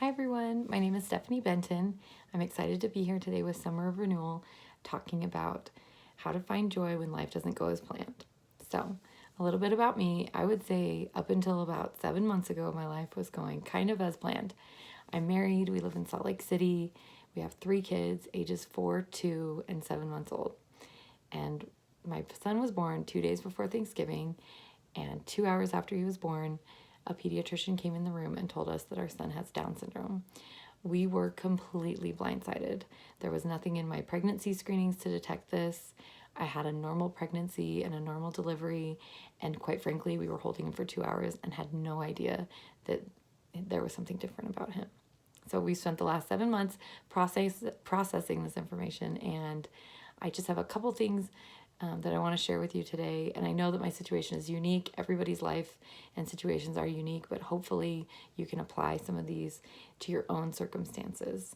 Hi everyone, my name is Stephanie Benton. I'm excited to be here today with Summer of Renewal, talking about how to find joy when life doesn't go as planned. So, a little bit about me. I would say up until about 7 months ago, my life was going kind of as planned. I'm married, we live in Salt Lake City, we have 3 kids, ages 4, 2, and 7 months old. And my son was born 2 days before Thanksgiving, and 2 hours after he was born, a pediatrician came in the room and told us that our son has Down syndrome. We were completely blindsided. There was nothing in my pregnancy screenings to detect this. I had a normal pregnancy and a normal delivery, and quite frankly, we were holding him for 2 hours and had no idea that there was something different about him. So we spent the last 7 months processing this information, and I just have a couple things that I want to share with you today. And I know that my situation is unique. Everybody's life and situations are unique, but hopefully you can apply some of these to your own circumstances.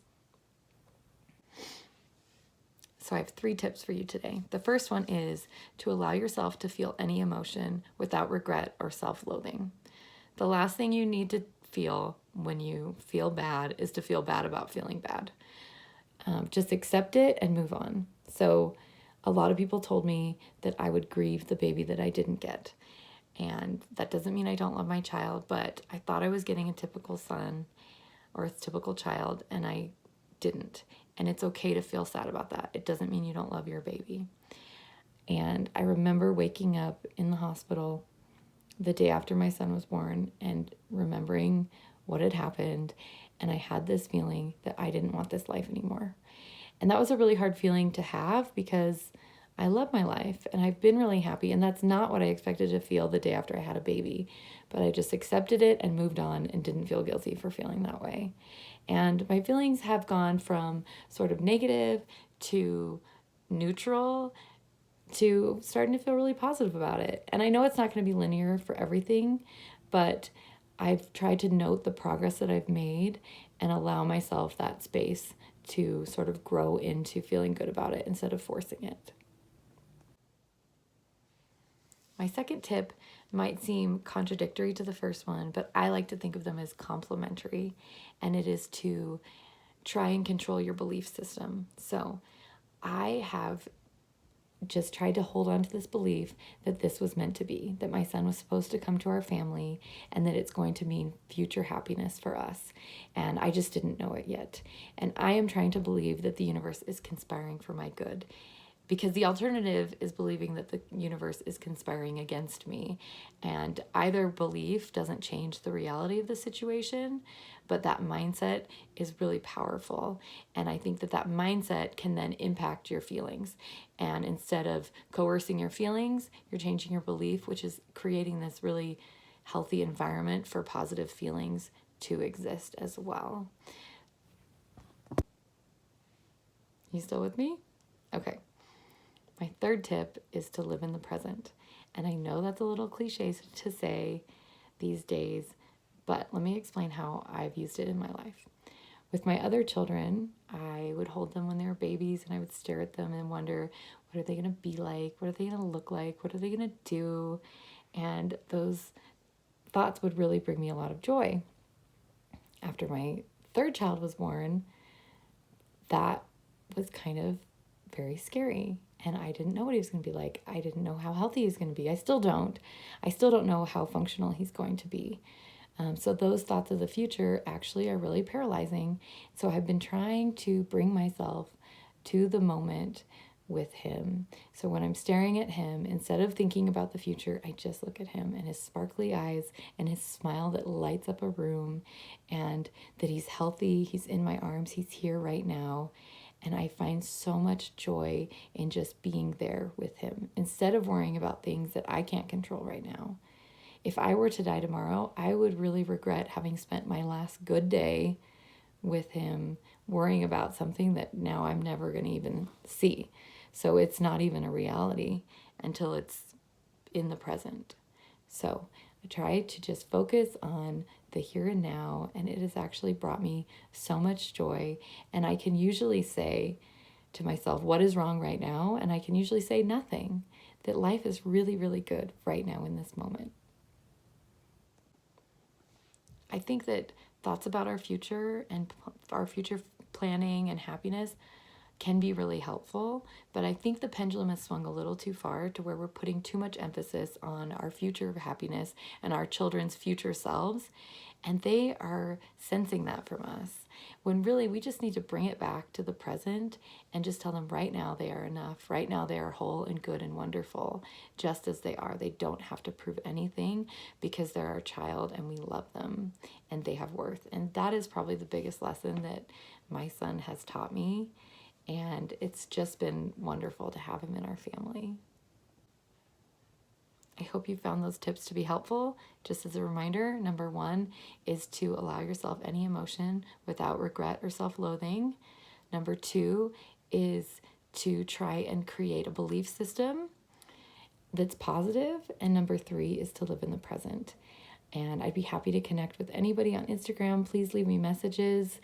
So I have 3 tips for you today. The first one is to allow yourself to feel any emotion without regret or self-loathing. The last thing you need to feel when you feel bad is to feel bad about feeling bad. Just accept it and move on. So a lot of people told me that I would grieve the baby that I didn't get. And that doesn't mean I don't love my child, but I thought I was getting a typical son or a typical child, and I didn't. And it's okay to feel sad about that. It doesn't mean you don't love your baby. And I remember waking up in the hospital the day after my son was born and remembering what had happened. And I had this feeling that I didn't want this life anymore. And that was a really hard feeling to have because I love my life and I've been really happy. And that's not what I expected to feel the day after I had a baby. But I just accepted it and moved on and didn't feel guilty for feeling that way. And my feelings have gone from sort of negative to neutral to starting to feel really positive about it. And I know it's not going to be linear for everything, but I've tried to note the progress that I've made and allow myself that space to sort of grow into feeling good about it instead of forcing it. My second tip might seem contradictory to the first one, but I like to think of them as complementary, and it is to try and control your belief system. So I have just tried to hold on to this belief that this was meant to be, that my son was supposed to come to our family and that it's going to mean future happiness for us. And I just didn't know it yet. And I am trying to believe that the universe is conspiring for my good, because the alternative is believing that the universe is conspiring against me. And either belief doesn't change the reality of the situation, but that mindset is really powerful. And I think that that mindset can then impact your feelings. And instead of coercing your feelings, you're changing your belief, which is creating this really healthy environment for positive feelings to exist as well. You still with me? Okay. My third tip is to live in the present. And I know that's a little cliche to say these days, but let me explain how I've used it in my life. With my other children, I would hold them when they were babies and I would stare at them and wonder, what are they going to be like? What are they going to look like? What are they going to do? And those thoughts would really bring me a lot of joy. After my third child was born, that was kind of very scary. And I didn't know what he was going to be like. I didn't know how healthy he's going to be. I still don't. I still don't know how functional he's going to be. So those thoughts of the future actually are really paralyzing. So I've been trying to bring myself to the moment with him. So when I'm staring at him, instead of thinking about the future, I just look at him and his sparkly eyes and his smile that lights up a room, and that he's healthy, he's in my arms, he's here right now. And I find so much joy in just being there with him instead of worrying about things that I can't control right now. If I were to die tomorrow, I would really regret having spent my last good day with him worrying about something that now I'm never going to even see. So it's not even a reality until it's in the present. So I try to just focus on the here and now, and it has actually brought me so much joy. And I can usually say to myself, what is wrong right now? And I can usually say nothing, that life is really, really good right now in this moment. I think that thoughts about our future and our future planning and happiness can be really helpful, but I think the pendulum has swung a little too far to where we're putting too much emphasis on our future happiness and our children's future selves, and they are sensing that from us. When really we just need to bring it back to the present and just tell them right now they are enough. Right now they are whole and good and wonderful, just as they are. They don't have to prove anything because they're our child and we love them and they have worth. And that is probably the biggest lesson that my son has taught me. And it's just been wonderful to have him in our family. I hope you found those tips to be helpful. Just as a reminder, number 1 is to allow yourself any emotion without regret or self-loathing. Number 2 is to try and create a belief system that's positive. And number 3 is to live in the present. And I'd be happy to connect with anybody on Instagram. Please leave me messages.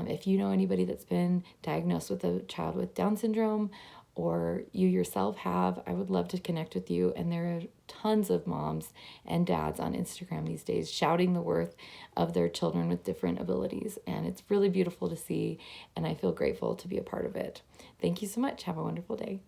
If you know anybody that's been diagnosed with a child with Down syndrome, or you yourself have, I would love to connect with you. And there are tons of moms and dads on Instagram these days shouting the worth of their children with different abilities. And it's really beautiful to see, and I feel grateful to be a part of it. Thank you so much. Have a wonderful day.